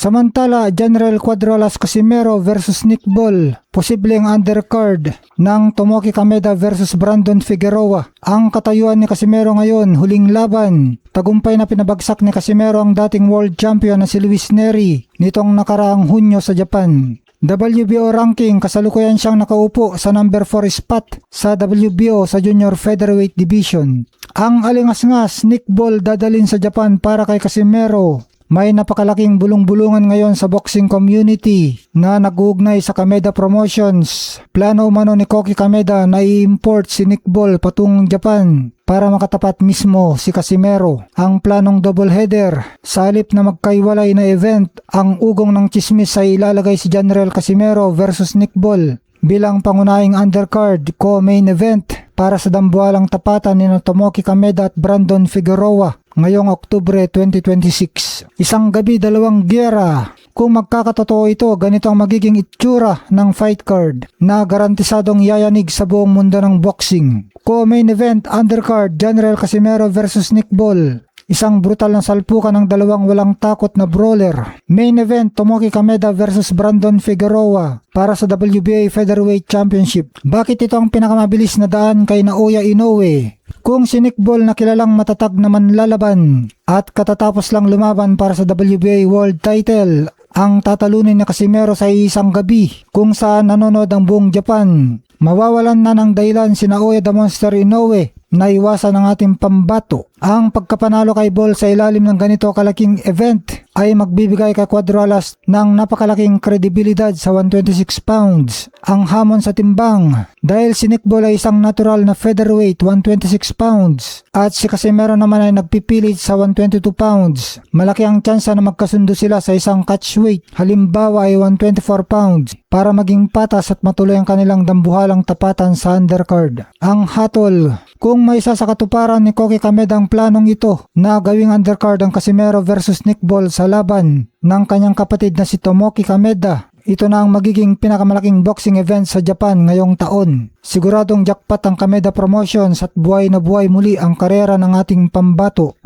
Samantala, General Cuadrolas Casimero versus Nick Ball, posibleng undercard ng Tomoki Kameda versus Brandon Figueroa. Ang katayuan ni Casimero ngayon, huling laban. Tagumpay na pinabagsak ni Casimero ang dating world champion na si Luis Neri nitong nakaraang Hunyo sa Japan. WBO ranking, kasalukuyan siyang nakaupo sa number 4 spot sa WBO sa Junior Featherweight Division. Ang alingas-ngas, Nick Ball dadalhin sa Japan para kay Casimero. May napakalaking bulong-bulungan ngayon sa boxing community na nag-uugnay sa Kameda Promotions. Plano umano ni Koki Kameda na i-import si Nick Ball patungong Japan para makatapat mismo si Casimero. Ang planong double header, sa halip na magkaiwalay na event, ang ugong ng chismis ay ilalagay si General Casimero versus Nick Ball bilang pangunahing undercard co-main event para sa dambuhalang tapatan ni Tomoki Kameda at Brandon Figueroa ngayong Oktubre 2026. Isang gabi, dalawang giyera. Kung magkakatotoo ito, ganito ang magiging itsura ng fight card na garantisadong yayanig sa buong mundo ng boxing. Co-main event, undercard, General Casimero versus Nick Ball. Isang brutal na salpukan ng dalawang walang takot na brawler. Main event, Tomoki Kameda versus Brandon Figueroa para sa WBA Featherweight Championship. Bakit ito ang pinakamabilis na daan kay Naoya Inoue? Kung si Nick Ball na kilalang matatag na manlalaban at katatapos lang lumaban para sa WBA World Title, ang tatalunin ni Casimero sa isang gabi kung saan nanonood ang buong Japan, mawawalan na ng dahilan si Naoya the Monster Inoue na iwasan ang ating pambato. Ang pagkapanalo kay Ball sa ilalim ng ganito kalaking event ay magbibigay kay Cuadrolas ng napakalaking kredibilidad sa 126 pounds. Ang hamon sa timbang dahil si Nick Ball ay isang natural na featherweight 126 pounds at si Casimero naman ay nagpipilit sa 122 pounds. Malaki ang tsansa na magkasundo sila sa isang catchweight, halimbawa ay 124 pounds, para maging patas at matuloy ang kanilang dambuhalang tapatan sa undercard. Ang hatol, kung may isa sa katuparan ni Koki Kameda ang planong ito na gawing undercard ang Casimero versus Nick Ball sa laban ng kanyang kapatid na si Tomoki Kameda, ito na ang magiging pinakamalaking boxing event sa Japan ngayong taon. Siguradong jackpot ang Kameda Promotions at buhay na buhay muli ang karera ng ating pambato.